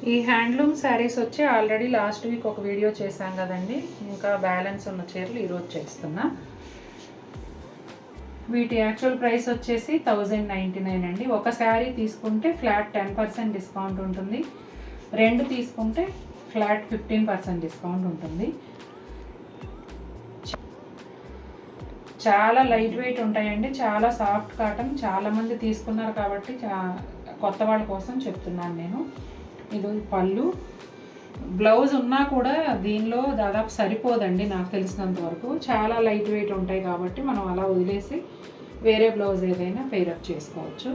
ఈ హ్యాండ్లూమ్ శారీస్ వచ్చి already last week ఒక వీడియో చేశాం కదండి, ఇంకా బ్యాలెన్స్ ఉన్న చీరలు ఈరోజు చేస్తున్నా. వీటి యాక్చువల్ ప్రైస్ వచ్చేసి 1099 అండి. ఒక శారీ తీసుకుంటే ఫ్లాట్ 10% డిస్కౌంట్ ఉంటుంది, రెండు తీసుకుంటే ఫ్లాట్ 15% డిస్కౌంట్ ఉంటుంది. చాలా లైట్ వెయిట్ ఉంటాయండి, చాలా సాఫ్ట్ కాటన్. చాలామంది తీసుకున్నారు కాబట్టి కొత్త వాళ్ళ కోసం చెప్తున్నాను నేను. ఇది పళ్ళు, బ్లౌజ్ ఉన్నా కూడా దీనిలో దాదాపు సరిపోదండి నాకు తెలిసినంత వరకు. చాలా లైట్ వెయిట్ ఉంటాయి కాబట్టి మనం అలా వదిలేసి వేరే బ్లౌజ్ ఏదైనా పేరప్ చేసుకోవచ్చు.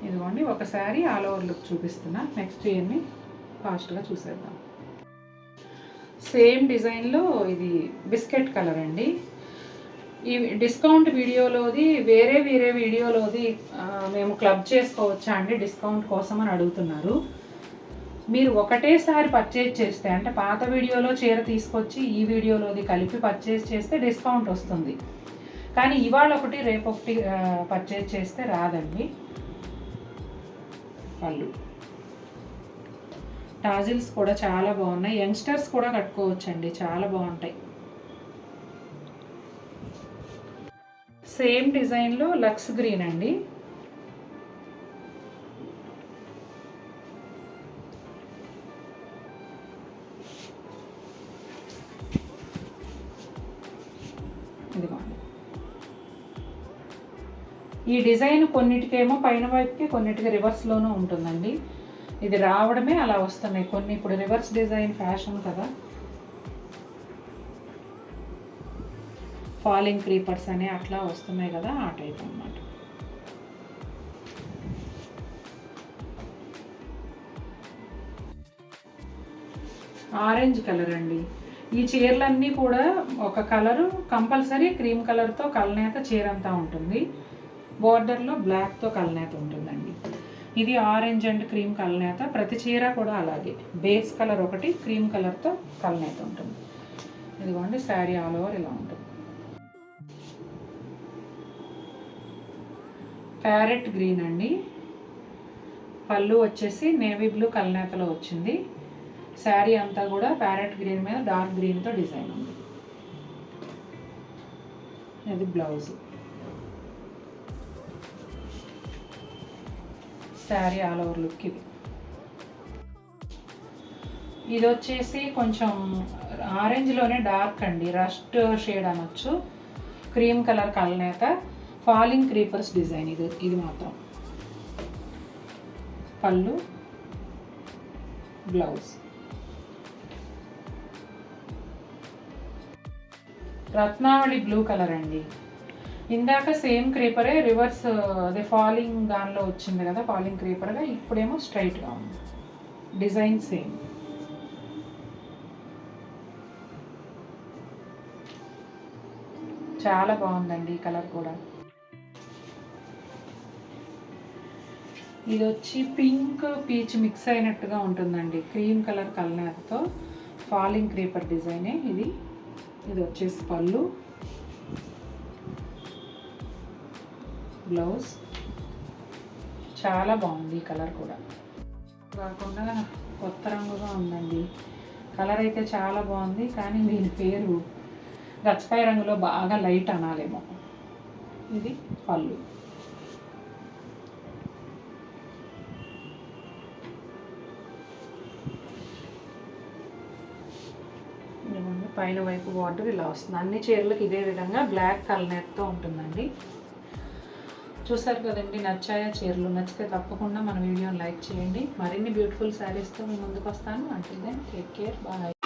ఇదిగోండి ఒకసారి ఆల్ ఓవర్ లుక్ చూపిస్తున్నా, నెక్స్ట్ ఇయర్ని ఫాస్ట్గా చూసేద్దాం. సేమ్ డిజైన్లో ఇది బిస్కెట్ కలర్ అండి. ఈ డిస్కౌంట్ వీడియోలోది వేరే వీడియోలోది మేము క్లబ్ చేసుకోవచ్చా అండి డిస్కౌంట్ కోసం అని అడుగుతున్నారు. మీరు ఒకటేసారి పర్చేజ్ చేస్తే, అంటే పాత వీడియోలో చీర తీసుకొచ్చి ఈ వీడియోలోది కలిపి పర్చేజ్ చేస్తే డిస్కౌంట్ వస్తుంది, కానీ ఇవాళ ఒకటి రేపు ఒకటి పర్చేజ్ చేస్తే రాదండి. పళ్ళు టాజిల్స్ కూడా చాలా బాగున్నాయి, యంగ్స్టర్స్ కూడా కట్టుకోవచ్చండి, చాలా బాగుంటాయి. సేమ్ డిజైన్లో లక్స్ గ్రీన్ అండి. ఇదిగోండి ఈ డిజైన్ కొన్నిటికేమో పైన వైపుకి, కొన్నిటికి రివర్స్లోనూ ఉంటుందండి. ఇది రావడమే అలా వస్తున్నాయి కొన్ని. ఇప్పుడు రివర్స్ డిజైన్ ఫ్యాషన్ కదా, ఫాలింగ్ క్రీపర్స్ అని అట్లా వస్తున్నాయి కదా, ఆ టైప్ అన్నమాట. ఆరెంజ్ కలర్ అండి. ఈ చీరలన్నీ కూడా ఒక కలరు కంపల్సరీ క్రీమ్ కలర్తో కలనేత చీర అంతా ఉంటుంది, బోర్డర్లో బ్లాక్తో కలనేత ఉంటుందండి. ఇది ఆరెంజ్ అండ్ క్రీమ్ కలనేత, ప్రతి చీర కూడా అలాగే బేస్ కలర్ ఒకటి, క్రీమ్ కలర్తో కలనేత ఉంటుంది. ఇదిగోండి శారీ ఆల్ ఓవర్ ఇలా ఉంటుంది. ప్యారెట్ గ్రీన్ అండి. పళ్ళు వచ్చేసి నేవీ బ్లూ కలనేతలో వచ్చింది. శారీ అంతా కూడా ప్యారెట్ గ్రీన్ మీద డార్క్ గ్రీన్తో డిజైన్ ఉంది. ఇది blouse. Sari all over look ఇది. ఇది వచ్చేసి కొంచెం ఆరెంజ్లోనే డార్క్ అండి, రస్ట్ షేడ్ అనొచ్చు. క్రీమ్ కలర్ కలనేత, ఫాలింగ్ క్రీపర్స్ డిజైన్ ఇది మాత్రం. పళ్ళు, బ్లౌజ్. రత్నావళి బ్లూ కలర్ అండి. ఇందాక సేమ్ క్రీపరే రివర్స్, అదే ఫాలింగ్ దానిలో వచ్చింది కదా ఫాలింగ్ క్రీపర్గా, ఇప్పుడేమో స్ట్రైట్గా ఉంది, డిజైన్ సేమ్. చాలా బాగుందండి ఈ కలర్ కూడా. ఇది వచ్చి పింక్ పీచ్ మిక్స్ అయినట్టుగా ఉంటుందండి, క్రీమ్ కలర్ కలనేతతో ఫాలింగ్ క్రీపర్ డిజైనే ఇది. ఇది వచ్చేసి పళ్ళు, బ్లౌజ్. చాలా బాగుంది ఈ కలర్ కూడా, కాకుండా కొత్త రంగుగా ఉందండి. కలర్ అయితే చాలా బాగుంది, కానీ దీని పేరు గచ్చకాయ రంగులో బాగా లైట్ అనాలేమో. ఇది పళ్ళు. పైన వైపు బార్డర్ ఇలా వస్తుంది. అన్ని చీరలకు ఇదే విధంగా బ్లాక్ కలనేతతో ఉంటుందండి. చూసారు కదండి, నచ్చాయా చీరలు? నచ్చితే తప్పకుండా మన వీడియోని లైక్ చేయండి. మరిన్ని బ్యూటిఫుల్ శారీస్తో మీ ముందుకు వస్తాను. అంటే దెన్ టేక్ కేర్, బాయ్.